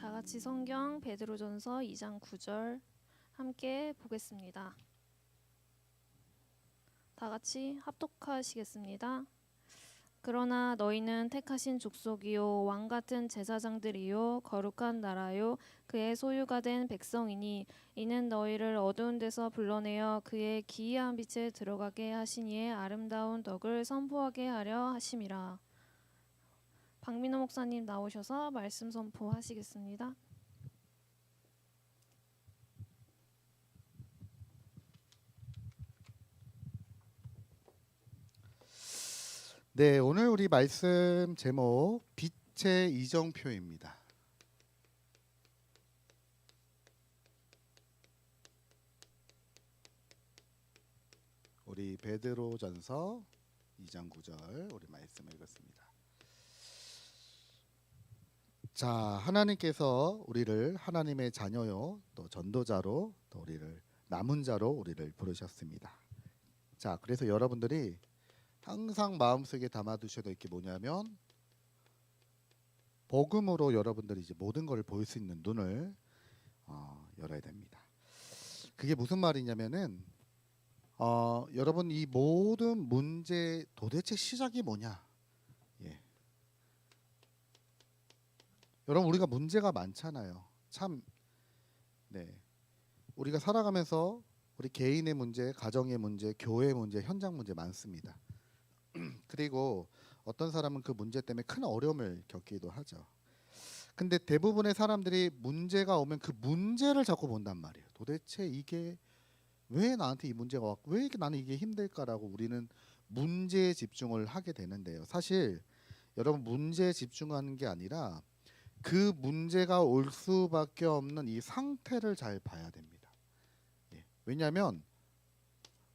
다 같이 성경 베드로전서 2장 9절 함께 보겠습니다. 다 같이 합독하시겠습니다. 그러나 너희는 택하신 족속이요 왕 같은 제사장들이요 거룩한 나라요 그의 소유가 된 백성이니 이는 너희를 어두운 데서 불러내어 그의 기이한 빛에 들어가게 하신 이의 아름다운 덕을 선포하게 하려 하심이라. 박민호 목사님 나오셔서 말씀 선포하시겠습니다. 네, 오늘 우리 말씀 제목 빛의 이정표입니다. 우리 베드로전서 2장 9절 우리 말씀 읽었습니다. 자, 하나님께서 우리를 하나님의 자녀요, 또 전도자로, 또 우리를 남은 자로 우리를 부르셨습니다. 자, 그래서 여러분들이 항상 마음속에 담아두셔야 될 게 뭐냐면 복음으로 여러분들이 이제 모든 걸 볼 수 있는 눈을 열어야 됩니다. 그게 무슨 말이냐면은 여러분 이 모든 문제 도대체 시작이 뭐냐? 예. 여러분 우리가 문제가 많잖아요. 참, 네. 우리가 살아가면서 우리 개인의 문제, 가정의 문제, 교회 문제, 현장 문제 많습니다. 그리고 어떤 사람은 그 문제 때문에 큰 어려움을 겪기도 하죠. 근데 대부분의 사람들이 문제가 오면 그 문제를 자꾸 본단 말이에요. 도대체 이게 왜 나한테 이 문제가 왔고 왜 나는 이게 힘들까라고 우리는 문제에 집중을 하게 되는데요. 사실 여러분 문제에 집중하는 게 아니라 그 문제가 올 수밖에 없는 이 상태를 잘 봐야 됩니다. 예. 왜냐하면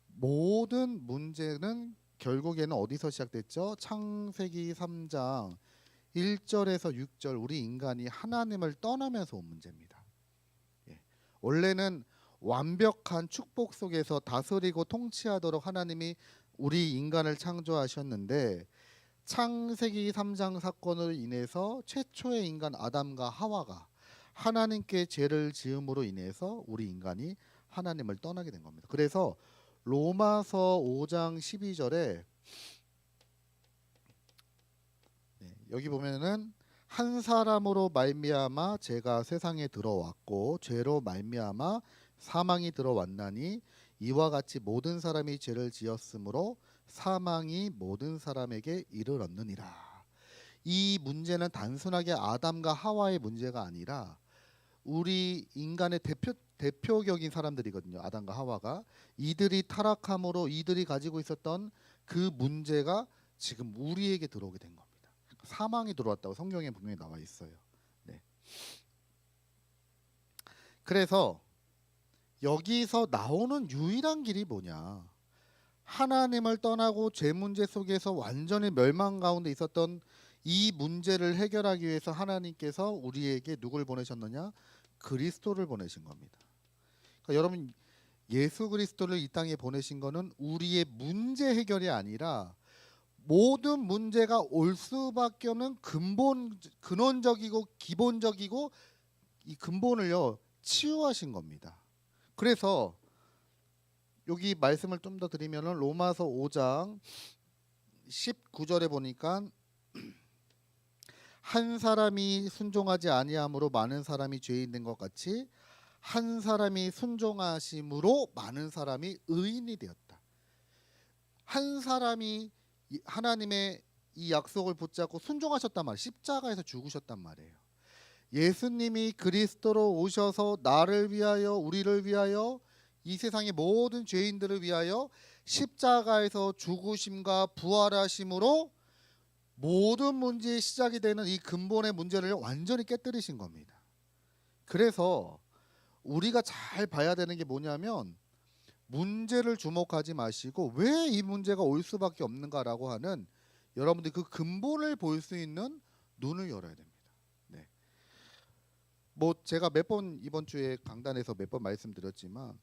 모든 문제는 결국에는 어디서 시작됐죠? 창세기 3장 1절에서 6절 우리 인간이 하나님을 떠나면서 온 문제입니다. 예. 원래는 완벽한 축복 속에서 다스리고 통치하도록 하나님이 우리 인간을 창조하셨는데 창세기 3장 사건으로 인해서 최초의 인간 아담과 하와가 하나님께 죄를 지음으로 인해서 우리 인간이 하나님을 떠나게 된 겁니다. 그래서 로마서 5장 12절에 여기 보면은 한 사람으로 말미암아 죄가 세상에 들어왔고 죄로 말미암아 사망이 들어왔나니 이와 같이 모든 사람이 죄를 지었으므로 사망이 모든 사람에게 이르렀느니라. 이 문제는 단순하게 아담과 하와의 문제가 아니라 우리 인간의 대표격인 사람들이거든요. 아담과 하와가 이들이 타락함으로 이들이 가지고 있었던 그 문제가 지금 우리에게 들어오게 된 겁니다. 사망이 들어왔다고 성경에 분명히 나와 있어요. 네. 그래서 여기서 나오는 유일한 길이 뭐냐? 하나님을 떠나고 죄 문제 속에서 완전히 멸망 가운데 있었던 이 문제를 해결하기 위해서 하나님께서 우리에게 누굴 보내셨느냐? 그리스도를 보내신 겁니다. 그러니까 여러분 예수 그리스도를 이 땅에 보내신 거는 우리의 문제 해결이 아니라 모든 문제가 올 수밖에 없는 근원적이고 기본적이고 이 근본을요 치유하신 겁니다. 그래서 여기 말씀을 좀 더 드리면은 로마서 5장 19절에 보니까 한 사람이 순종하지 아니함으로 많은 사람이 죄인 된 것 같이 한 사람이 순종하심으로 많은 사람이 의인이 되었다. 한 사람이 하나님의 이 약속을 붙잡고 순종하셨단 말이에요. 십자가에서 죽으셨단 말이에요. 예수님이 그리스도로 오셔서 나를 위하여 우리를 위하여 이 세상의 모든 죄인들을 위하여 십자가에서 죽으심과 부활하심으로 모든 문제의 시작이 되는 이 근본의 문제를 완전히 깨뜨리신 겁니다. 그래서 우리가 잘 봐야 되는 게 뭐냐면 문제를 주목하지 마시고 왜 이 문제가 올 수밖에 없는가라고 하는 여러분들이 그 근본을 볼 수 있는 눈을 열어야 됩니다. 네. 뭐 제가 몇 번 이번 주에 강단에서 몇 번 말씀드렸지만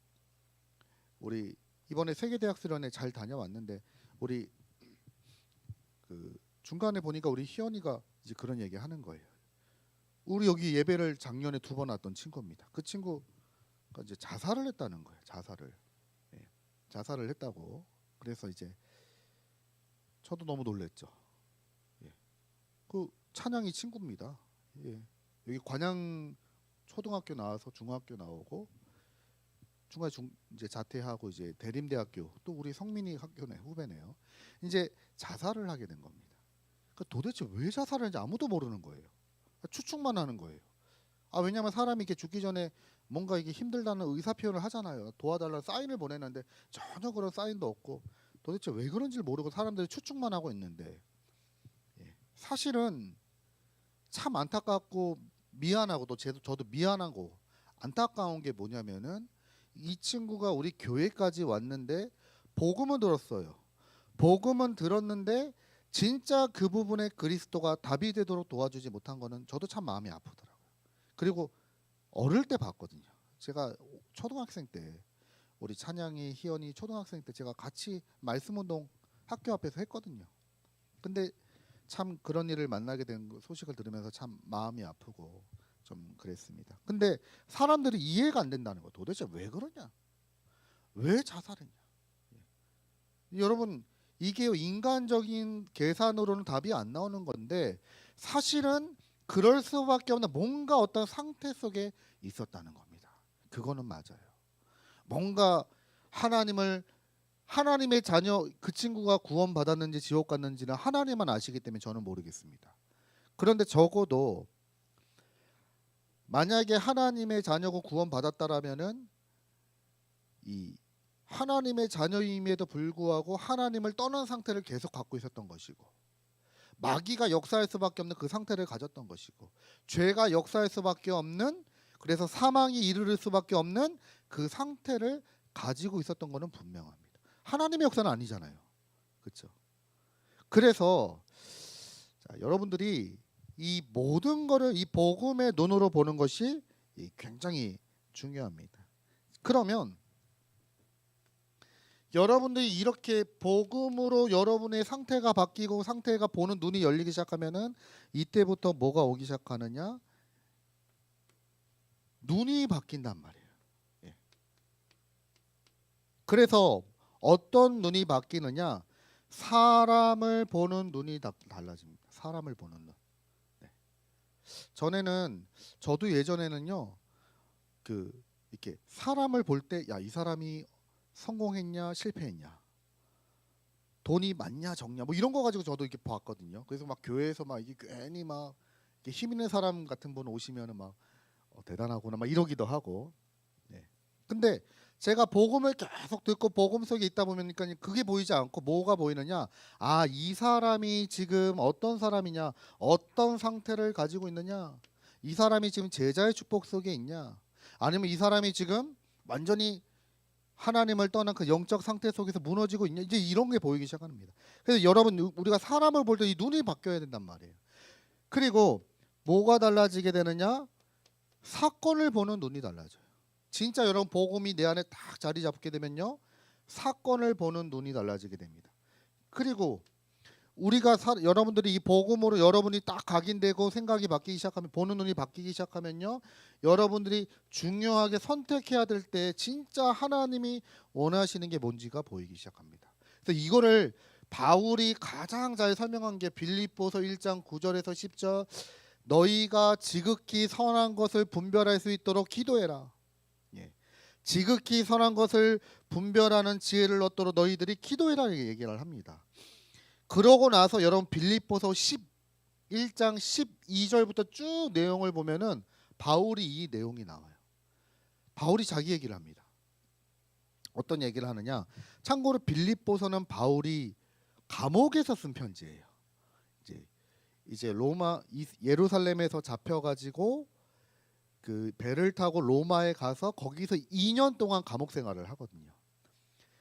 우리 이번에 세계대학 수련회 잘 다녀왔는데 우리 그 중간에 보니까 우리 희연이가 이제 그런 얘기 하는 거예요. 우리 여기 예배를 작년에 2번 왔던 친구입니다. 그 친구가 이제 자살을 했다는 거예요. 자살을. 예. 자살을 했다고. 그래서 이제 저도 너무 놀랬죠. 예. 그 찬양이 친구입니다. 예. 여기 관양 초등학교 나와서 중학교 나오고 중간에 이제 자퇴하고 이제 대림대학교 또 우리 성민이 학교네 후배네요. 이제 자살을 하게 된 겁니다. 그 도대체 왜 자살을 했는지 아무도 모르는 거예요. 추측만 하는 거예요. 왜냐하면 사람이 이렇게 죽기 전에 뭔가 이게 힘들다는 의사 표현을 하잖아요. 도와달라는 사인을 보내는데 전혀 그런 사인도 없고 도대체 왜 그런지 모르고 사람들이 추측만 하고 있는데 사실은 참 안타깝고 미안하고 또 저도 미안하고 안타까운 게 뭐냐면은 이 친구가 우리 교회까지 왔는데 복음은 들었어요. 복음은 들었는데 진짜 그 부분에 그리스도가 답이 되도록 도와주지 못한 거는 저도 참 마음이 아프더라고요. 그리고 어릴 때 봤거든요. 제가 초등학생 때 우리 찬양이 희연이 초등학생 때 제가 같이 말씀운동 학교 앞에서 했거든요. 근데 참 그런 일을 만나게 된 소식을 들으면서 참 마음이 아프고 좀 그랬습니다. 근데 사람들이 이해가 안 된다는 거. 도대체 왜 그러냐? 왜 자살했냐? 여러분 이게 인간적인 계산으로는 답이 안 나오는 건데 사실은 그럴 수밖에 없는 뭔가 어떤 상태 속에 있었다는 겁니다. 그거는 맞아요. 뭔가 하나님의 자녀 그 친구가 구원받았는지 지옥 갔는지는 하나님만 아시기 때문에 저는 모르겠습니다. 그런데 적어도 만약에 하나님의 자녀고 구원받았다라면은 이 하나님의 자녀임에도 불구하고 하나님을 떠난 상태를 계속 갖고 있었던 것이고 마귀가 역사할 수밖에 없는 그 상태를 가졌던 것이고 죄가 역사할 수밖에 없는 그래서 사망이 이르를 수밖에 없는 그 상태를 가지고 있었던 것은 분명합니다. 하나님의 역사는 아니잖아요. 그렇죠? 그래서 여러분들이 이 모든 거를 이 복음의 눈으로 보는 것이 굉장히 중요합니다. 그러면 여러분들이 이렇게 복음으로 여러분의 상태가 바뀌고 상태가 보는 눈이 열리기 시작하면은 이때부터 뭐가 오기 시작하느냐? 눈이 바뀐단 말이에요. 예. 그래서 어떤 눈이 바뀌느냐? 사람을 보는 눈이 달라집니다. 사람을 보는 눈. 네. 저도 예전에는요, 이렇게 사람을 볼 때, 야, 이 사람이 성공했냐, 실패했냐, 돈이 많냐, 적냐, 뭐 이런 거 가지고 저도 이렇게 봤거든요. 그래서 막 교회에서 막 이게 괜히 막 이렇게 힘 있는 사람 같은 분 오시면은 막 대단하구나, 막 이러기도 하고. 네. 근데 제가 복음을 계속 듣고 복음 속에 있다 보니까 그게 보이지 않고 뭐가 보이느냐? 이 사람이 지금 어떤 사람이냐? 어떤 상태를 가지고 있느냐? 이 사람이 지금 제자의 축복 속에 있냐? 아니면 이 사람이 지금 완전히 하나님을 떠난 그 영적 상태 속에서 무너지고 있냐? 이제 이런 게 보이기 시작합니다. 그래서 여러분 우리가 사람을 볼 때 이 눈이 바뀌어야 된단 말이에요. 그리고 뭐가 달라지게 되느냐? 사건을 보는 눈이 달라져요. 진짜 여러분 복음이 내 안에 딱 자리 잡게 되면요, 사건을 보는 눈이 달라지게 됩니다. 그리고 여러분들이 이 복음으로 여러분이 딱 각인되고 생각이 바뀌기 시작하면 보는 눈이 바뀌기 시작하면요, 여러분들이 중요하게 선택해야 될 때 진짜 하나님이 원하시는 게 뭔지가 보이기 시작합니다. 그래서 이거를 바울이 가장 잘 설명한 게 빌립보서 1장 9절에서 10절 너희가 지극히 선한 것을 분별할 수 있도록 기도해라. 지극히 선한 것을 분별하는 지혜를 얻도록 너희들이 기도해라 얘기를 합니다. 그러고 나서 여러분 빌립보서 11장 12절부터 쭉 내용을 보면은 바울이 이 내용이 나와요. 바울이 자기 얘기를 합니다. 어떤 얘기를 하느냐? 참고로 빌립보서는 바울이 감옥에서 쓴 편지예요. 이제 예루살렘에서 잡혀가지고 그 배를 타고 로마에 가서 거기서 2년 동안 감옥 생활을 하거든요.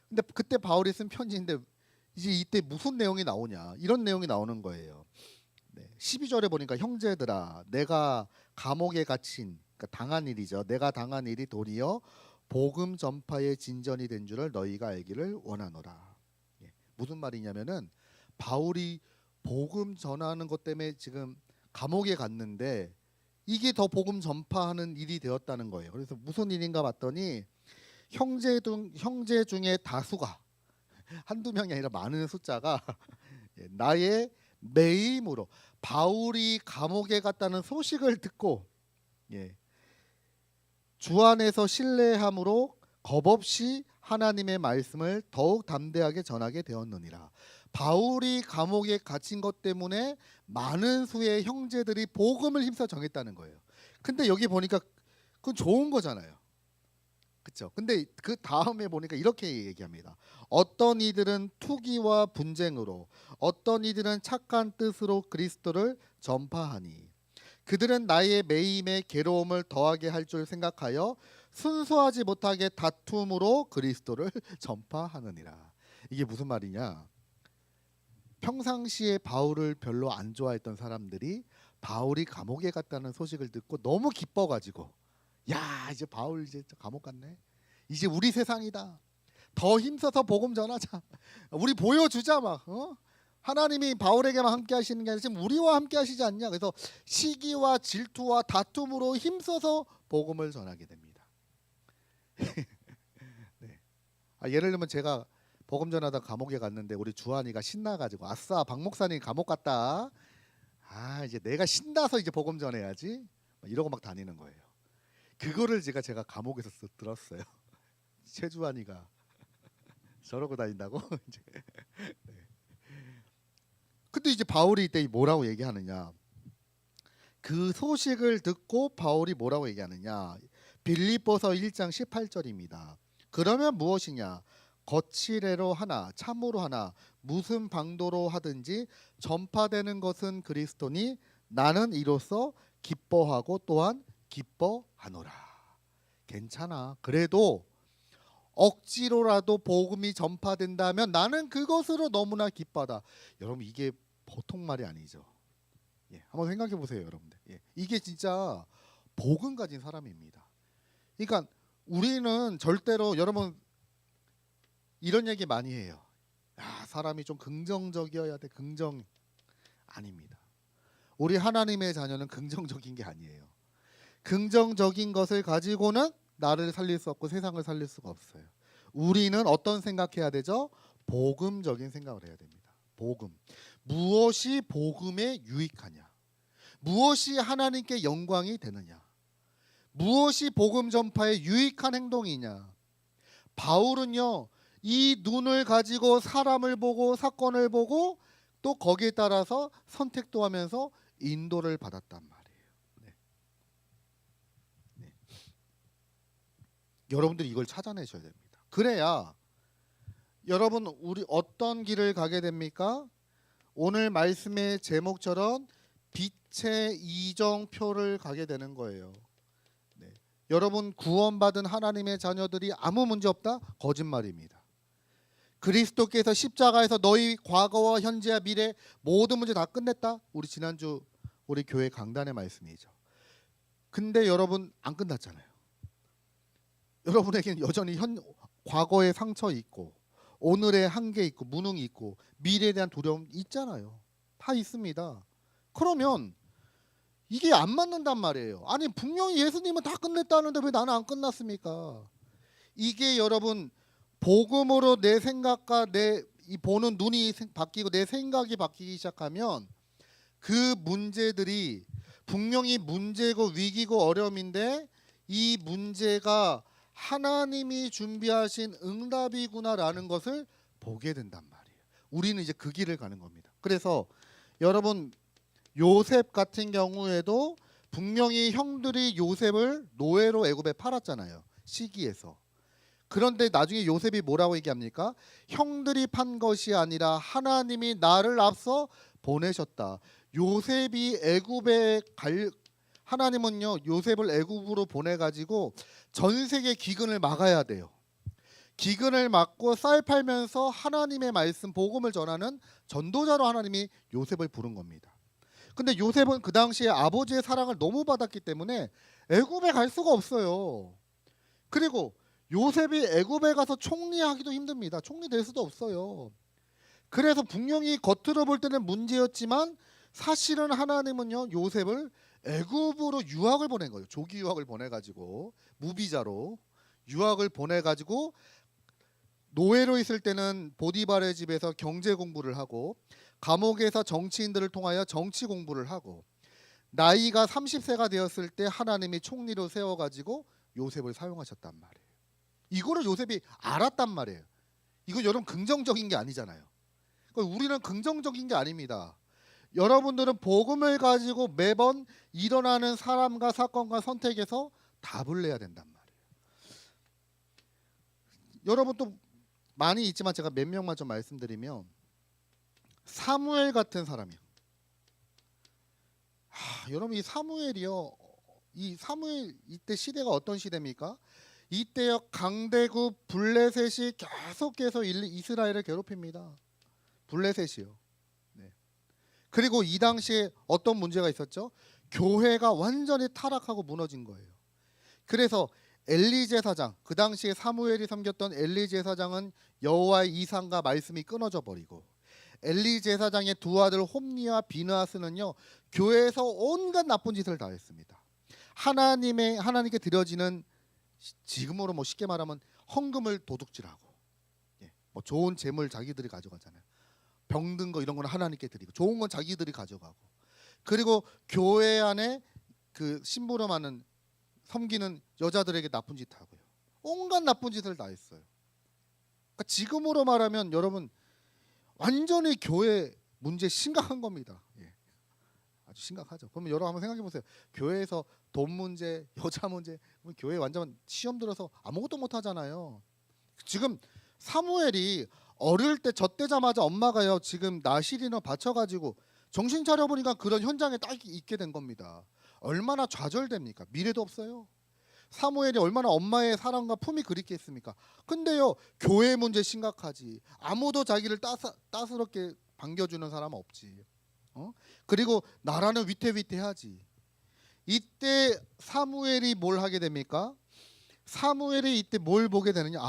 근데 그때 바울이 쓴 편지인데 이제 이때 무슨 내용이 나오냐? 이런 내용이 나오는 거예요. 12절에 보니까 형제들아 내가 감옥에 갇힌 그러니까 당한 일이죠. 내가 당한 일이 도리어 복음 전파의 진전이 된 줄을 너희가 알기를 원하노라. 무슨 말이냐면은 바울이 복음 전하는 것 때문에 지금 감옥에 갔는데 이게 더 복음 전파하는 일이 되었다는 거예요. 그래서 무슨 일인가 봤더니 형제 중에 다수가 한두 명이 아니라 많은 숫자가 나의 매임으로 바울이 감옥에 갔다는 소식을 듣고 주 안에서 신뢰함으로 겁없이 하나님의 말씀을 더욱 담대하게 전하게 되었느니라. 바울이 감옥에 갇힌 것 때문에 많은 수의 형제들이 복음을 힘써 전했다는 거예요. 근데 여기 보니까 그건 좋은 거잖아요. 그렇죠? 근데 그 다음에 보니까 이렇게 얘기합니다. 어떤 이들은 투기와 분쟁으로, 어떤 이들은 착한 뜻으로 그리스도를 전파하니 그들은 나의 매임에 괴로움을 더하게 할 줄 생각하여 순수하지 못하게 다툼으로 그리스도를 전파하느니라. 이게 무슨 말이냐? 평상시에 바울을 별로 안 좋아했던 사람들이 바울이 감옥에 갔다는 소식을 듣고 너무 기뻐가지고, 야, 이제 바울 이제 감옥 갔네. 이제 우리 세상이다. 더 힘써서 복음 전하자. 우리 보여주자 막. 하나님이 바울에게만 함께 하시는 게 아니라 지금 우리와 함께 하시지 않냐. 그래서 시기와 질투와 다툼으로 힘써서 복음을 전하게 됩니다. 네. 예를 들면 제가 복음 전하다 감옥에 갔는데 우리 주한이가 신나가지고 아싸 박 목사님 감옥 갔다. 이제 내가 신나서 이제 복음 전해야지. 이러고 막 다니는 거예요. 그거를 제가 감옥에서 들었어요. 최주한이가 저러고 다닌다고. 이제. 네. 근데 이제 바울이 이때 뭐라고 얘기하느냐? 그 소식을 듣고 바울이 뭐라고 얘기하느냐? 빌립보서 1장 18절입니다. 그러면 무엇이냐? 거칠애로 하나 참으로 하나 무슨 방도로 하든지 전파되는 것은 그리스도니 나는 이로써 기뻐하고 또한 기뻐하노라. 괜찮아. 그래도 억지로라도 복음이 전파된다면 나는 그것으로 너무나 기뻐하다. 여러분 이게 보통 말이 아니죠. 한번 생각해 보세요, 여러분들. 이게 진짜 복음 가진 사람입니다. 그러니까 우리는 절대로 여러분 이런 얘기 많이 해요. 사람이 좀 긍정적이어야 돼. 긍정 아닙니다. 우리 하나님의 자녀는 긍정적인 게 아니에요. 긍정적인 것을 가지고는 나를 살릴 수 없고 세상을 살릴 수가 없어요. 우리는 어떤 생각해야 되죠? 복음적인 생각을 해야 됩니다. 복음. 무엇이 복음에 유익하냐? 무엇이 하나님께 영광이 되느냐? 무엇이 복음 전파에 유익한 행동이냐? 바울은요, 이 눈을 가지고 사람을 보고 사건을 보고 또 거기에 따라서 선택도 하면서 인도를 받았단 말이에요. 네. 여러분들이 이걸 찾아내셔야 됩니다. 그래야 여러분 우리 어떤 길을 가게 됩니까? 오늘 말씀의 제목처럼 빛의 이정표를 가게 되는 거예요. 네. 여러분 구원받은 하나님의 자녀들이 아무 문제 없다? 거짓말입니다. 그리스도께서 십자가에서 너희 과거와 현재와 미래 모든 문제 다 끝냈다? 우리 지난주 우리 교회 강단의 말씀이죠. 근데 여러분 안 끝났잖아요. 여러분에게는 여전히 과거의 상처 있고 오늘의 한계 있고 무능이 있고 미래에 대한 두려움 있잖아요. 다 있습니다. 그러면 이게 안 맞는단 말이에요. 아니 분명히 예수님은 다 끝냈다는데 왜 나는 안 끝났습니까? 이게 여러분 복음으로 내 생각과 내 보는 눈이 바뀌고 내 생각이 바뀌기 시작하면 그 문제들이 분명히 문제고 위기고 어려움인데 이 문제가 하나님이 준비하신 응답이구나라는 것을 보게 된단 말이에요. 우리는 이제 그 길을 가는 겁니다. 그래서 여러분 요셉 같은 경우에도 분명히 형들이 요셉을 노예로 애굽에 팔았잖아요. 시기에서. 그런데 나중에 요셉이 뭐라고 얘기합니까? 형들이 판 것이 아니라 하나님이 나를 앞서 보내셨다. 요셉이 애굽에 하나님은요 요셉을 애굽으로 보내가지고 전 세계 기근을 막아야 돼요. 기근을 막고 쌀 팔면서 하나님의 말씀 복음을 전하는 전도자로 하나님이 요셉을 부른 겁니다. 근데 요셉은 그 당시에 아버지의 사랑을 너무 받았기 때문에 애굽에 갈 수가 없어요. 그리고 요셉이 애굽에 가서 총리하기도 힘듭니다. 총리 될 수도 없어요. 그래서 분명히 겉으로 볼 때는 문제였지만 사실은 하나님은요 요셉을 애굽으로 유학을 보낸 거예요. 조기 유학을 보내가지고 무비자로 유학을 보내가지고 노예로 있을 때는 보디발의 집에서 경제 공부를 하고 감옥에서 정치인들을 통하여 정치 공부를 하고 나이가 30세가 되었을 때 하나님이 총리로 세워가지고 요셉을 사용하셨단 말이에요. 이거를 요셉이 알았단 말이에요. 이거 여러분 긍정적인 게 아니잖아요. 그러니까 우리는 긍정적인 게 아닙니다. 여러분들은 복음을 가지고 매번 일어나는 사람과 사건과 선택에서 답을 내야 된단 말이에요. 여러분 또 많이 있지만 제가 몇 명만 좀 말씀드리면 사무엘 같은 사람이요. 여러분 이 사무엘이요. 이 사무엘 이때 시대가 어떤 시대입니까? 이때요 강대국 블레셋이 계속해서 이스라엘을 괴롭힙니다. 블레셋이요. 네. 그리고 이 당시에 어떤 문제가 있었죠? 교회가 완전히 타락하고 무너진 거예요. 그래서 엘리 제사장, 그 당시에 사무엘이 섬겼던 엘리 제사장은 여호와의 이상과 말씀이 끊어져 버리고 엘리 제사장의 두 아들 홈니와 비느하스는요 교회에서 온갖 나쁜 짓을 다 했습니다. 하나님께 드려지는 지금으로 뭐 쉽게 말하면 헌금을 도둑질하고 뭐 좋은 재물 자기들이 가져가잖아요. 병든 거 이런 거는 하나님께 드리고 좋은 건 자기들이 가져가고 그리고 교회 안에 그 심부름하는 섬기는 여자들에게 나쁜 짓 하고요. 온갖 나쁜 짓을 다 했어요. 그러니까 지금으로 말하면 여러분 완전히 교회 문제 심각한 겁니다. 아주 심각하죠. 그러면 여러분 한번 생각해 보세요. 교회에서 돈 문제, 여자 문제, 교회 완전 시험 들어서 아무것도 못 하잖아요. 지금 사무엘이 어릴 때 젖대자마자 엄마가요 지금 나실이나 바쳐가지고 정신 차려보니까 그런 현장에 딱 있게 된 겁니다. 얼마나 좌절됩니까? 미래도 없어요. 사무엘이 얼마나 엄마의 사랑과 품이 그립겠습니까? 근데요 교회 문제 심각하지. 아무도 자기를 따스럽게 반겨주는 사람은 없지. 그리고 나라는 위태위태하지. 이때 사무엘이 뭘 하게 됩니까? 사무엘이 이때 뭘 보게 되느냐?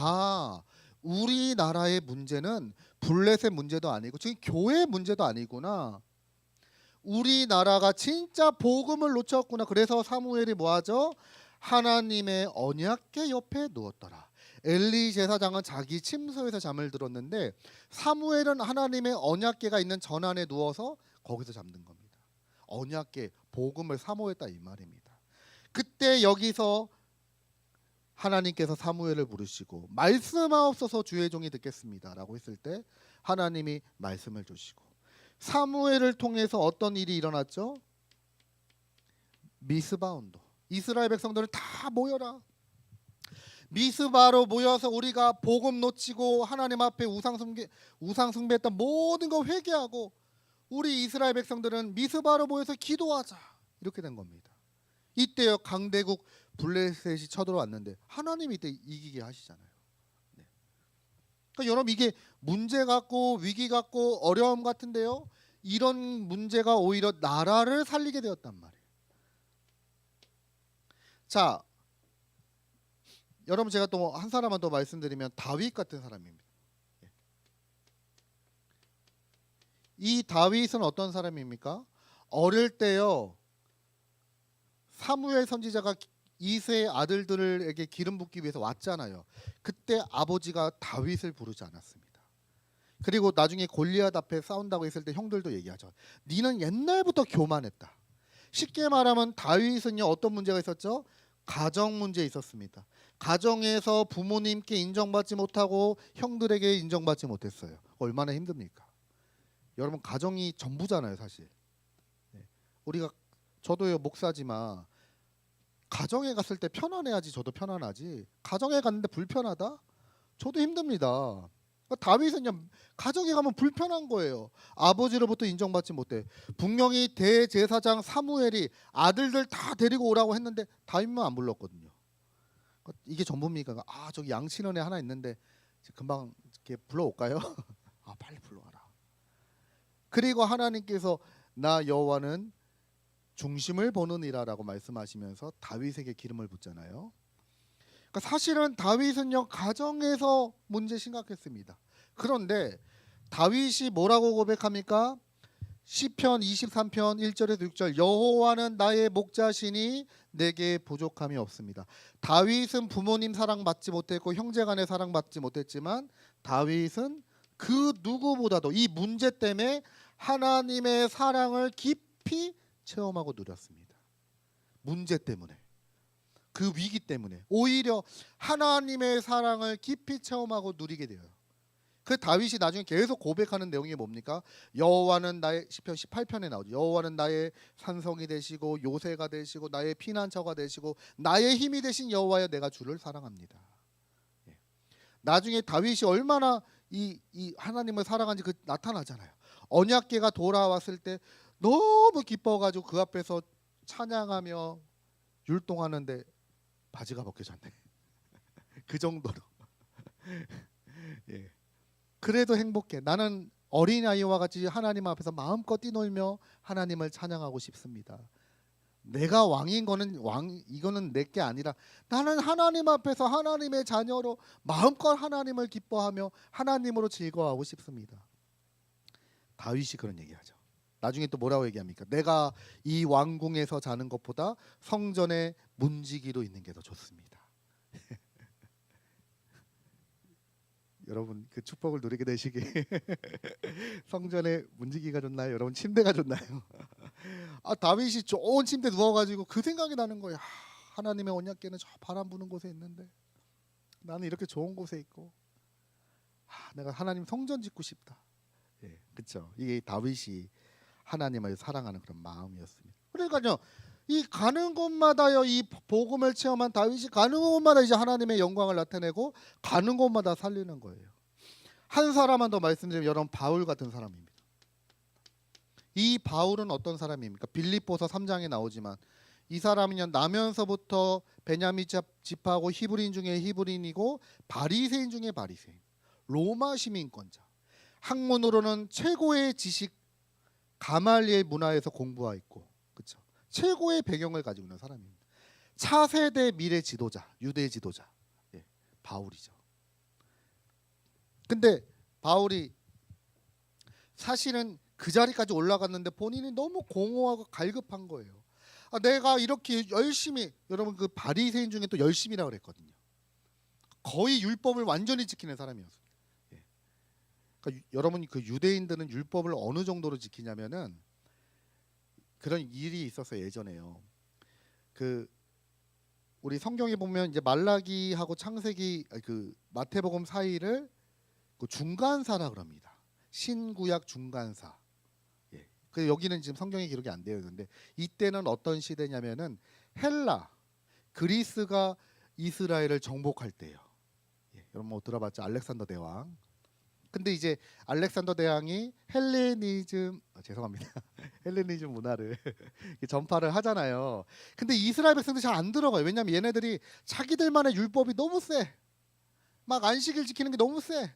우리나라의 문제는 블레셋 문제도 아니고 지금 교회 문제도 아니구나. 우리나라가 진짜 복음을 놓쳤구나. 그래서 사무엘이 뭐하죠? 하나님의 언약궤 옆에 누웠더라. 엘리 제사장은 자기 침소에서 잠을 들었는데 사무엘은 하나님의 언약궤가 있는 전안에 누워서 거기서 잠든 겁니다. 언약궤 복음을 사모했다 이 말입니다. 그때 여기서 하나님께서 사무엘을 부르시고 말씀하옵소서 주의 종이 듣겠습니다라고 했을 때 하나님이 말씀을 주시고 사무엘을 통해서 어떤 일이 일어났죠? 미스바 운동. 이스라엘 백성들을 다 모여라. 미스바로 모여서 우리가 복음 놓치고 하나님 앞에 우상 숭배했던 모든 거 회개하고 우리 이스라엘 백성들은 미스바로 모여서 기도하자. 이렇게 된 겁니다. 이때요 강대국 블레셋이 쳐들어왔는데 하나님이 이때 이기게 하시잖아요. 그러니까 여러분 이게 문제 같고 위기 같고 어려움 같은데요. 이런 문제가 오히려 나라를 살리게 되었단 말이에요. 자, 여러분 제가 또 한 사람만 더 말씀드리면 다윗 같은 사람입니다. 이 다윗은 어떤 사람입니까? 어릴 때요 사무엘 선지자가 이세의 아들들에게 기름 붓기 위해서 왔잖아요. 그때 아버지가 다윗을 부르지 않았습니다. 그리고 나중에 골리앗 앞에 싸운다고 했을 때 형들도 얘기하죠. 니는 옛날부터 교만했다. 쉽게 말하면 다윗은요 어떤 문제가 있었죠? 가정 문제 있었습니다. 가정에서 부모님께 인정받지 못하고 형들에게 인정받지 못했어요. 얼마나 힘듭니까? 여러분 가정이 전부잖아요 사실. 우리가 저도요 목사지만 가정에 갔을 때 편안해야지 저도 편안하지. 가정에 갔는데 불편하다? 저도 힘듭니다. 다윗은요 가정에 가면 불편한 거예요. 아버지로부터 인정받지 못해. 분명히 대제사장 사무엘이 아들들 다 데리고 오라고 했는데 다윗만 안 불렀거든요. 이게 전부입니까? 저기 양친원에 하나 있는데 금방 이렇게 불러올까요? 빨리 불러와라. 그리고 하나님께서 나 여호와는 중심을 보느니라라고 말씀하시면서 다윗에게 기름을 붓잖아요. 그러니까 사실은 다윗은요 가정에서 문제 심각했습니다. 그런데 다윗이 뭐라고 고백합니까? 시편 23편 1절에서 6절 여호와는 나의 목자시니 내게 부족함이 없습니다. 다윗은 부모님 사랑받지 못했고 형제간의 사랑받지 못했지만 다윗은 그 누구보다도 이 문제 때문에 하나님의 사랑을 깊이 체험하고 누렸습니다. 문제 때문에, 그 위기 때문에 오히려 하나님의 사랑을 깊이 체험하고 누리게 돼요. 그 다윗이 나중에 계속 고백하는 내용이 뭡니까? 여호와는 나의, 시편 18편에 나오죠. 여호와는 나의 산성이 되시고 요새가 되시고 나의 피난처가 되시고 나의 힘이 되신 여호와여 내가 주를 사랑합니다. 예. 나중에 다윗이 얼마나 이 하나님을 사랑한지 그 나타나잖아요. 언약궤가 돌아왔을 때 너무 기뻐가지고 그 앞에서 찬양하며 율동하는데 바지가 벗겨졌네. 그 정도로. 예. 그래도 행복해. 나는 어린아이와 같이 하나님 앞에서 마음껏 뛰놀며 하나님을 찬양하고 싶습니다. 내가 왕인 거는 이거는 내게 아니라 나는 하나님 앞에서 하나님의 자녀로 마음껏 하나님을 기뻐하며 하나님으로 즐거워하고 싶습니다. 다윗이 그런 얘기하죠. 나중에 또 뭐라고 얘기합니까? 내가 이 왕궁에서 자는 것보다 성전의 문지기로 있는 게 더 좋습니다. 여러분 그 축복을 누리게 되시기 성전에 문지기가 좋나요? 여러분 침대가 좋나요? 다윗이 좋은 침대 누워가지고 그 생각이 나는 거예요. 하나님의 언약궤는 저 바람 부는 곳에 있는데 나는 이렇게 좋은 곳에 있고 내가 하나님 성전 짓고 싶다. 예, 그렇죠. 이게 다윗이 하나님을 사랑하는 그런 마음이었습니다. 그러니까요, 이 가는 곳마다요, 이 복음을 체험한 다윗이 가는 곳마다 이제 하나님의 영광을 나타내고 가는 곳마다 살리는 거예요. 한 사람만 더 말씀드리면 여러분 바울 같은 사람입니다. 이 바울은 어떤 사람입니까? 빌립보서 3장에 나오지만 이 사람은 나면서부터 베냐민 지파하고 히브리인 중에 히브리인이고 바리새인 중에 바리새인, 로마 시민권자, 학문으로는 최고의 지식 가말리엘 문화에서 공부하였고, 그렇죠? 최고의 배경을 가지고 있는 사람입니다. 차세대 미래 지도자, 유대 지도자, 예, 바울이죠. 근데 바울이 사실은 그 자리까지 올라갔는데 본인이 너무 공허하고 갈급한 거예요. 내가 이렇게 열심히, 여러분 그 바리새인 중에 또 열심이라고 그랬거든요. 거의 율법을 완전히 지키는 사람이었어요. 예. 그러니까 여러분 그 유대인들은 율법을 어느 정도로 지키냐면은 그런 일이 있었어요. 예전에요. 그 우리 성경에 보면 이제 말라기하고 창세기 그 마태복음 사이를 그 중간사라 그럽니다. 신구약 중간사. 예. 그 여기는 지금 성경에 기록이 안 되어 있는데 이때는 어떤 시대냐면은 헬라, 그리스가 이스라엘을 정복할 때예요. 예. 여러분 뭐 들어봤죠? 알렉산더 대왕. 근데 이제 알렉산더 대왕이 헬레니즘 죄송합니다. 헬레니즘 문화를 전파를 하잖아요. 근데 이스라엘 백성들이 잘 안 들어가요. 왜냐하면 얘네들이 자기들만의 율법이 너무 세. 막 안식일 지키는 게 너무 세.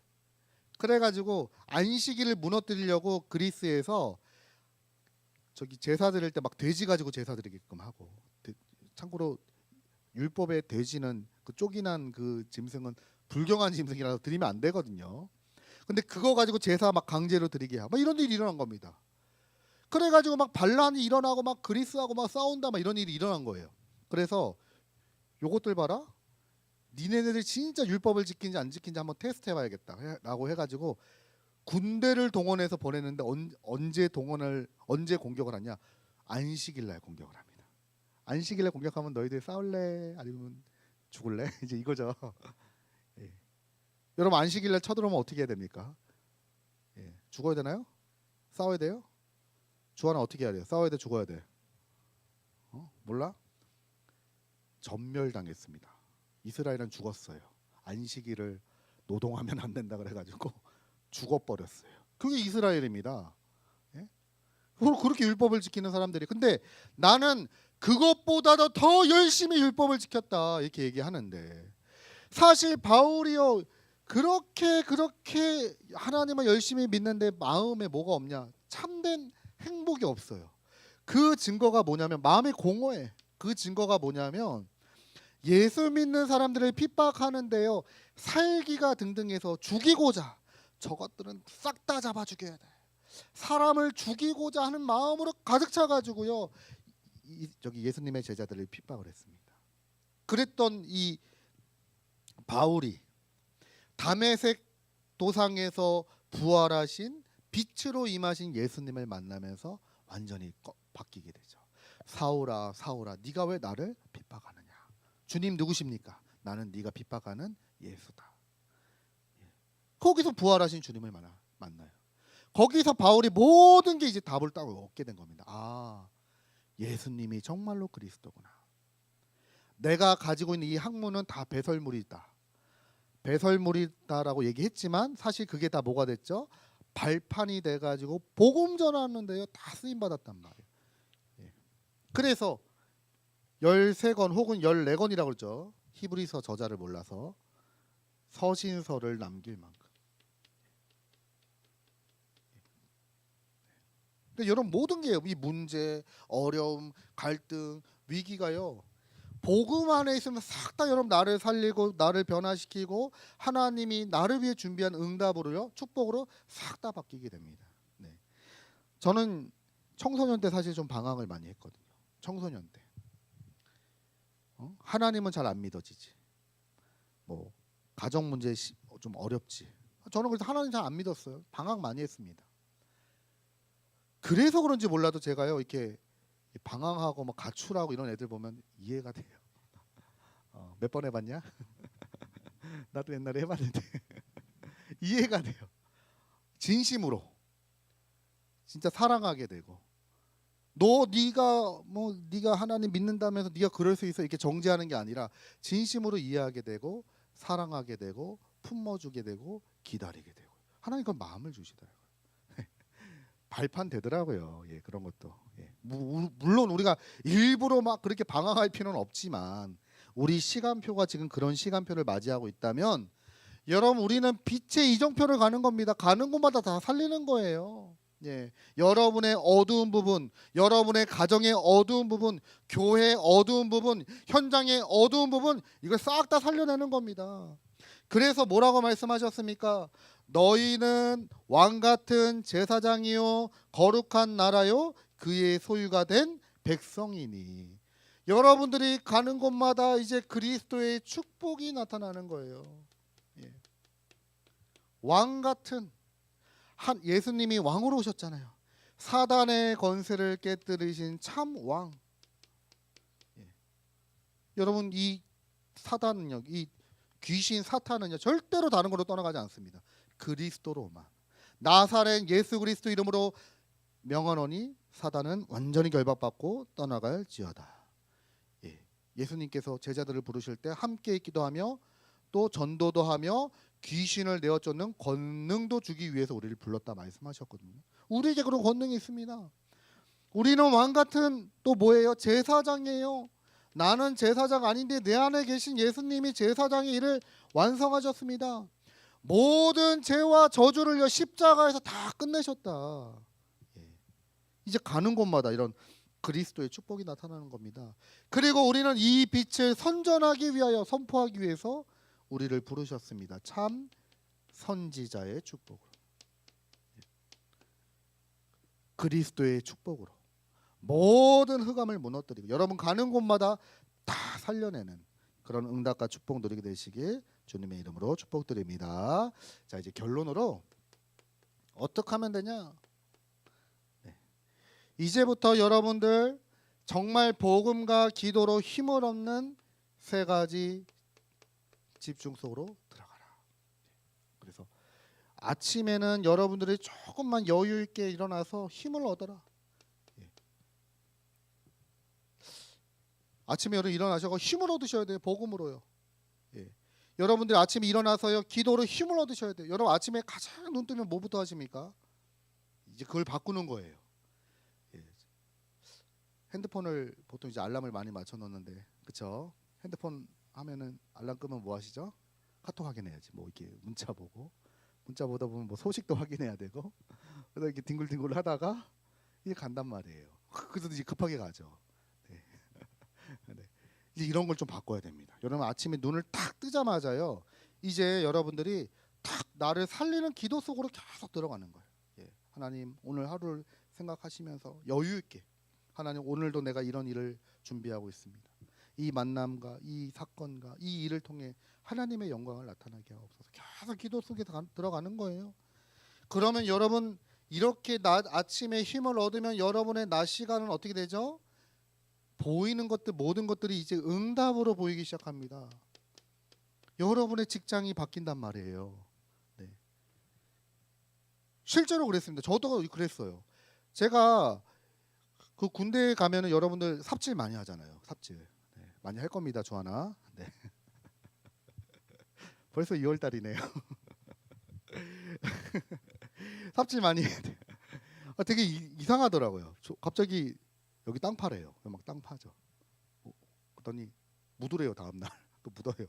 그래가지고 안식일을 무너뜨리려고 그리스에서 저기 제사 드릴 때 막 돼지 가지고 제사 드리게끔 하고, 참고로 율법의 돼지는 그 쪼기난 그 짐승은 불경한 짐승이라서 드리면 안 되거든요. 근데 그거 가지고 제사 막 강제로 드리게 하고 막 이런 일이 일어난 겁니다. 그래가지고 막 반란이 일어나고 막 그리스하고 막 싸운다 막 이런 일이 일어난 거예요. 그래서 요것들 봐라. 니네들이 진짜 율법을 지킨지 안 지킨지 한번 테스트해봐야겠다라고 해가지고 군대를 동원해서 보내는데 언제 공격을 하냐? 안식일날 공격을 합니다. 안식일날 공격하면 너희들 싸울래? 아니면 죽을래? 이제 이거죠. 예. 여러분 안식일날 쳐들어오면 어떻게 해야 됩니까? 예. 죽어야 되나요? 싸워야 돼요? 주하나 어떻게 해야 돼요? 싸워야 돼? 죽어야 돼? 몰라? 전멸당했습니다. 이스라엘은 죽었어요. 안식일을 노동하면 안 된다 그래가지고 죽어버렸어요. 그게 이스라엘입니다. 예? 그렇게 율법을 지키는 사람들이. 근데 나는 그것보다도 더 열심히 율법을 지켰다 이렇게 얘기하는데 사실 바울이요 그렇게 하나님을 열심히 믿는데 마음에 뭐가 없냐? 참된 행복이 없어요. 그 증거가 뭐냐면 마음이 공허해. 그 증거가 뭐냐면 예수 믿는 사람들을 핍박하는데요 살기가 등등해서 죽이고자 저것들은 싹 다 잡아 죽여야 돼. 사람을 죽이고자 하는 마음으로 가득 차가지고요. 저기 예수님의 제자들을 핍박을 했습니다. 그랬던 이 바울이 다메섹 도상에서 부활하신 빛으로 임하신 예수님을 만나면서 완전히 바뀌게 되죠. 사울아 사울아 네가 왜 나를 핍박하느냐. 주님 누구십니까? 나는 네가 핍박하는 예수다. 거기서 부활하신 주님을 만나요. 거기서 바울이 모든 게 이제 답을 딱 얻게 된 겁니다. 아, 예수님이 정말로 그리스도구나. 내가 가지고 있는 이 학문은 다 배설물이다. 배설물이다라고 얘기했지만 사실 그게 다 뭐가 됐죠? 발판이 돼가지고 복음 전하는데요 다 쓰임 받았단 말이에요. 그래서 13권 혹은 14권이라고 그러죠. 히브리서 저자를 몰라서 서신서를 남길 만큼. 근데 여러분 모든 게 이 문제, 어려움, 갈등, 위기가요. 복음 안에 있으면 싹 다 여러분 나를 살리고 나를 변화시키고 하나님이 나를 위해 준비한 응답으로요 축복으로 싹 다 바뀌게 됩니다. 네. 저는 청소년 때 사실 좀 방황을 많이 했거든요. 청소년 때 하나님은 잘 안 믿어지지. 뭐 가정 문제 좀 어렵지. 저는 그래서 하나님 잘 안 믿었어요. 방황 많이 했습니다. 그래서 그런지 몰라도 제가요 이렇게 방황하고 뭐 가출하고 이런 애들 보면 이해가 돼요. 몇 번 해봤냐? 나도 옛날에 해봤는데 이해가 돼요. 진심으로 진짜 사랑하게 되고 네가 하나님 믿는다면서 네가 그럴 수 있어 이렇게 정죄하는 게 아니라 진심으로 이해하게 되고 사랑하게 되고 품어주게 되고 기다리게 되고 하나님 그 마음을 주시더라고요. 발판 되더라고요. 예, 그런 것도. 예. 물론 우리가 일부러 막 그렇게 방황할 필요는 없지만 우리 시간표가 지금 그런 시간표를 맞이하고 있다면 여러분 우리는 빛의 이정표를 가는 겁니다. 가는 곳마다 다 살리는 거예요. 예. 여러분의 어두운 부분, 여러분의 가정의 어두운 부분, 교회의 어두운 부분, 현장의 어두운 부분 이걸 싹 다 살려내는 겁니다. 그래서 뭐라고 말씀하셨습니까? 너희는 왕 같은 제사장이요 거룩한 나라요 그의 소유가 된 백성이니. 여러분들이 가는 곳마다 이제 그리스도의 축복이 나타나는 거예요. 예. 왕 같은 예수님이 왕으로 오셨잖아요. 사단의 권세를 깨뜨리신 참 왕. 예. 여러분 이 사단은요, 이 귀신 사탄은요 절대로 다른 걸로 떠나가지 않습니다. 그리스도로만. 나사렛 예수 그리스도 이름으로 명하노니 사단은 완전히 결박받고 떠나갈지어다. 예. 예수님께서 제자들을 부르실 때 함께 있기도 하며 또 전도도 하며 귀신을 내어 쫓는 권능도 주기 위해서 우리를 불렀다 말씀하셨거든요. 우리에게 그런 권능이 있습니다. 우리는 왕 같은 또 뭐예요? 제사장이에요. 나는 제사장 아닌데 내 안에 계신 예수님이 제사장의 일을 완성하셨습니다. 모든 죄와 저주를 십자가에서 다 끝내셨다. 예. 이제 가는 곳마다 이런 그리스도의 축복이 나타나는 겁니다. 그리고 우리는 이 빛을 선전하기 위하여 선포하기 위해서 우리를 부르셨습니다. 참 선지자의 축복으로. 그리스도의 축복으로 모든 흑암을 무너뜨리고 여러분 가는 곳마다 다 살려내는 그런 응답과 축복 누리게 되시길 주님의 이름으로 축복드립니다. 자, 이제 결론으로 어떻게 하면 되냐? 네. 이제부터 여러분들 정말 복음과 기도로 힘을 얻는 세 가지 집중 속으로 들어가라. 그래서 아침에는 여러분들이 조금만 여유 있게 일어나서 힘을 얻어라. 아침에 여러분 일어나셔서 힘을 얻으셔야 돼요. 복음으로요. 예. 여러분들이 아침에 일어나서요 기도로 힘을 얻으셔야 돼요. 여러분 아침에 가장 눈 뜨면 뭐부터 하십니까? 이제 그걸 바꾸는 거예요. 예. 핸드폰을 보통 이제 알람을 많이 맞춰 놓는데, 그렇죠? 핸드폰 하면은 알람 끄면 뭐 하시죠? 카톡 확인해야지. 뭐 이렇게 문자 보다 보면 뭐 소식도 확인해야 되고, 그래서 이렇게 뒹굴뒹굴 하다가 이제 간단 말이에요. 그래서 이제 급하게 가죠. 네. 네. 이제 이런 걸 좀 바꿔야 됩니다. 여러분 아침에 눈을 탁 뜨자마자요, 이제 여러분들이 탁 나를 살리는 기도 속으로 계속 들어가는 거예요. 예. 하나님 오늘 하루를 생각하시면서 여유 있게 하나님 오늘도 내가 이런 일을 준비하고 있습니다. 이 만남과 이 사건과 이 일을 통해 하나님의 영광을 나타나게 하옵소서. 계속 기도 속에 들어가는 거예요. 그러면 여러분 이렇게 낮 아침에 힘을 얻으면 여러분의 낮 시간은 어떻게 되죠? 보이는 것들 모든 것들이 이제 응답으로 보이기 시작합니다. 여러분의 직장이 바뀐단 말이에요. 네. 실제로 그랬습니다. 저도 그랬어요. 제가 그 군대에 가면은 여러분들 삽질 많이 하잖아요. 삽질 네. 많이 할 겁니다. 주하나. 네. 벌써 2월 달이네요. 삽질 많이 해야 돼요. 되게 이상하더라고요. 갑자기 여기 땅 파래요. 막 땅 파죠. 그랬더니 묻으래요. 다음날 또 묻어요.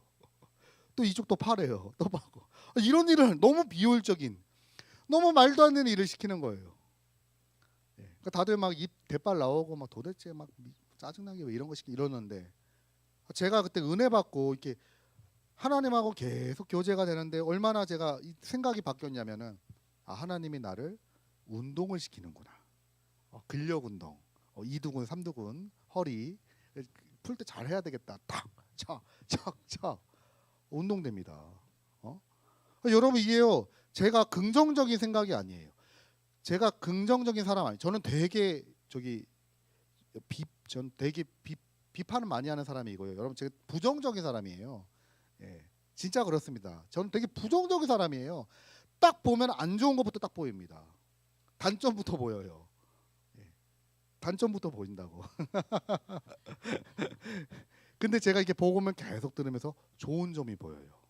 또 이쪽 또 파래요. 또 파고. 이런 일을 너무 비효율적인 너무 말도 안 되는 일을 시키는 거예요. 예. 그러니까 다들 막 입 대빨 나오고 막 도대체 막 짜증나게 왜 이런 거 시키 이러는데 제가 그때 은혜 받고 이렇게 하나님하고 계속 교제가 되는데 얼마나 제가 생각이 바뀌었냐면은 하나님이 나를 운동을 시키는구나. 근력 운동, 이두근, 삼두근, 허리 풀 때 잘 해야 되겠다. 탁, 착, 착, 착 운동됩니다. 여러분 이게요. 제가 긍정적인 생각이 아니에요. 제가 긍정적인 사람 아니에요. 저는 되게 전 되게 비판을 많이 하는 사람이고요. 여러분 제가 부정적인 사람이에요. 예, 진짜 그렇습니다. 저는 되게 부정적인 사람이에요. 딱 보면 안 좋은 것부터 딱 보입니다. 단점부터 보여요. 예, 단점부터 보인다고. 근데 제가 이렇게 보고면 계속 들으면서 좋은 점이 보여요.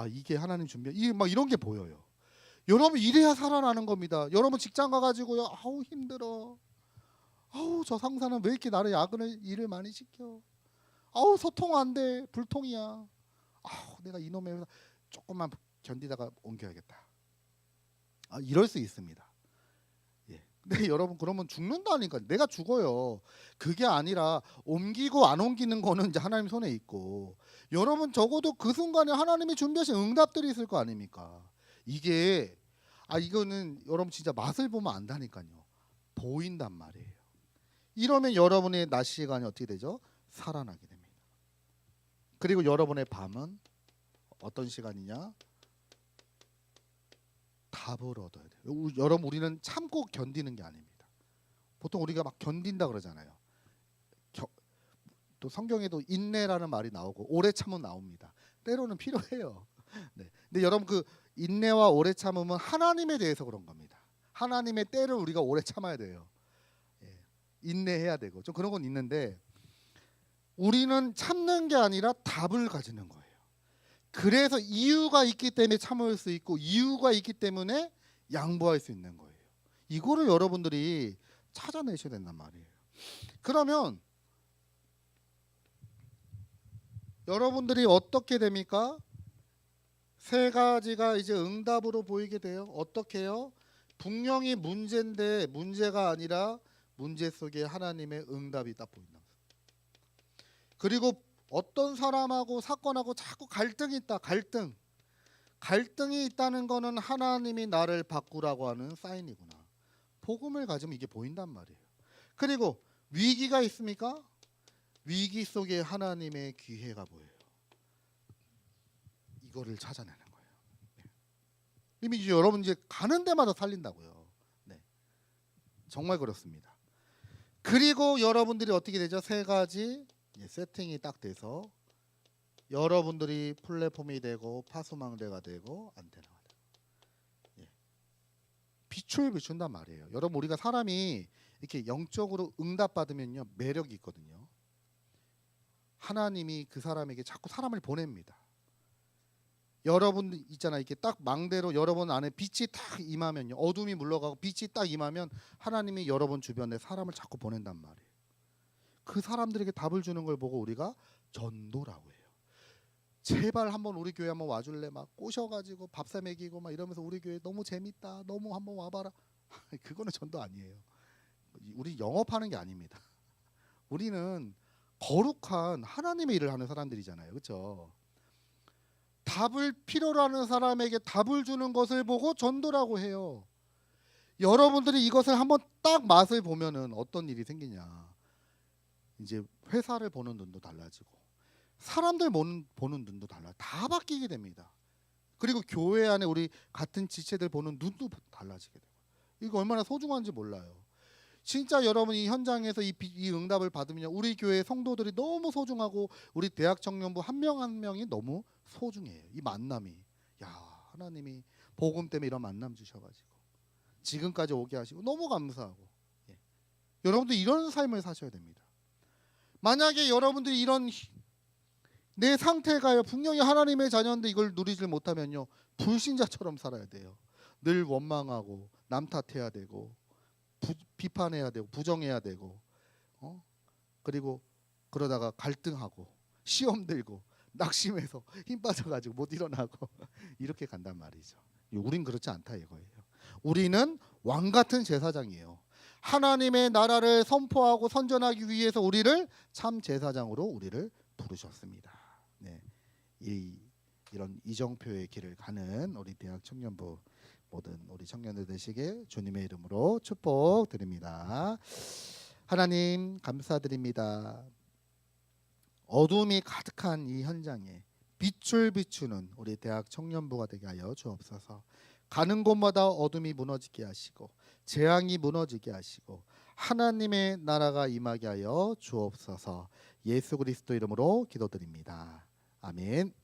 이게 하나님 준비, 막 이런 게 보여요. 여러분 이래야 살아나는 겁니다. 여러분 직장 가가지고요, 아우 힘들어. 아우 저 상사는 왜 이렇게 나를 야근을 일을 많이 시켜. 아우 소통 안 돼, 불통이야. 아우 내가 이놈의 회사 조금만 견디다가 옮겨야겠다. 이럴 수 있습니다. 예. 근데 여러분 그러면 죽는다니까. 내가 죽어요. 그게 아니라 옮기고 안 옮기는 거는 이제 하나님 손에 있고 여러분 적어도 그 순간에 하나님이 준비하신 응답들이 있을 거 아닙니까? 이게 이거는 여러분 진짜 맛을 보면 안다니까요. 보인단 말이에요. 이러면 여러분의 낮 시간이 어떻게 되죠? 살아나게 됩니다. 그리고 여러분의 밤은 어떤 시간이냐? 답을 얻어야 돼요. 여러분 우리는 참고 견디는 게 아닙니다. 보통 우리가 막 견딘다 그러잖아요. 또 성경에도 인내라는 말이 나오고 오래 참음 나옵니다. 때로는 필요해요. 네. 근데 여러분 그 인내와 오래 참음은 하나님에 대해서 그런 겁니다. 하나님의 때를 우리가 오래 참아야 돼요. 예. 인내해야 되고 좀 그런 건 있는데 우리는 참는 게 아니라 답을 가지는 거예요. 그래서 이유가 있기 때문에 참을 수 있고 이유가 있기 때문에 양보할 수 있는 거예요. 이거를 여러분들이 찾아내셔야 된단 말이에요. 그러면 여러분들이 어떻게 됩니까? 세 가지가 이제 응답으로 보이게 돼요. 어떻게 해요? 분명히 문제인데 문제가 아니라 문제 속에 하나님의 응답이 딱 보인다. 그리고 어떤 사람하고 사건하고 자꾸 갈등이 있다. 갈등이 있다는 거는 하나님이 나를 바꾸라고 하는 사인이구나. 복음을 가지면 이게 보인단 말이에요. 그리고 위기가 있습니까? 위기 속에 하나님의 기회가 보여요. 이거를 찾아내는 거예요. 이미 이제 여러분 이제 가는 데마다 살린다고요. 네, 정말 그렇습니다. 그리고 여러분들이 어떻게 되죠? 세 가지 세팅이 딱 돼서 여러분들이 플랫폼이 되고 파수망대가 되고 안테나가 되고 빛을 비춘단 말이에요. 여러분 우리가 사람이 이렇게 영적으로 응답받으면요 매력이 있거든요. 하나님이 그 사람에게 자꾸 사람을 보냅니다. 여러분 있잖아요. 이렇게 딱 망대로 여러분 안에 빛이 딱 임하면요. 어둠이 물러가고 빛이 딱 임하면 하나님이 여러분 주변에 사람을 자꾸 보낸단 말이에요. 그 사람들에게 답을 주는 걸 보고 우리가 전도라고 해요. 제발 한번 우리 교회 한번 와줄래? 막 꼬셔가지고 밥 사 먹이고 막 이러면서 우리 교회 너무 재밌다. 너무 한번 와봐라. 그거는 전도 아니에요. 우리 영업하는 게 아닙니다. 우리는 거룩한 하나님의 일을 하는 사람들이잖아요. 그렇죠? 답을 필요로 하는 사람에게 답을 주는 것을 보고 전도라고 해요. 여러분들이 이것을 한번 딱 맛을 보면은 어떤 일이 생기냐. 이제 회사를 보는 눈도 달라지고 사람들 보는 눈도 달라. 다 바뀌게 됩니다. 그리고 교회 안에 우리 같은 지체들 보는 눈도 달라지게 돼요. 이거 얼마나 소중한지 몰라요. 진짜 여러분 이 현장에서 이 응답을 받으면 우리 교회 성도들이 너무 소중하고 우리 대학 청년부 한 명 한 명이 너무 소중해요. 이 만남이. 야, 하나님이 복음 때문에 이런 만남 주셔가지고 지금까지 오게 하시고 너무 감사하고. 예. 여러분들 이런 삶을 사셔야 됩니다. 만약에 여러분들이 이런 내 상태가요 분명히 하나님의 자녀인데 이걸 누리질 못하면요 불신자처럼 살아야 돼요. 늘 원망하고 남 탓해야 되고 비판해야 되고 부정해야 되고 그리고 그러다가 갈등하고 시험 들고 낙심해서 힘 빠져가지고 못 일어나고 이렇게 간단 말이죠. 우린 그렇지 않다 이거예요. 우리는 왕 같은 제사장이에요. 하나님의 나라를 선포하고 선전하기 위해서 우리를 참 제사장으로 우리를 부르셨습니다. 네, 이런 이정표의 길을 가는 우리 대학 청년부 모든 우리 청년들 되시길 주님의 이름으로 축복드립니다. 하나님 감사드립니다. 어둠이 가득한 이 현장에 빛을 비추는 우리 대학 청년부가 되게 하여 주옵소서. 가는 곳마다 어둠이 무너지게 하시고 재앙이 무너지게 하시고 하나님의 나라가 임하게 하여 주옵소서. 예수 그리스도 이름으로 기도드립니다. 아멘.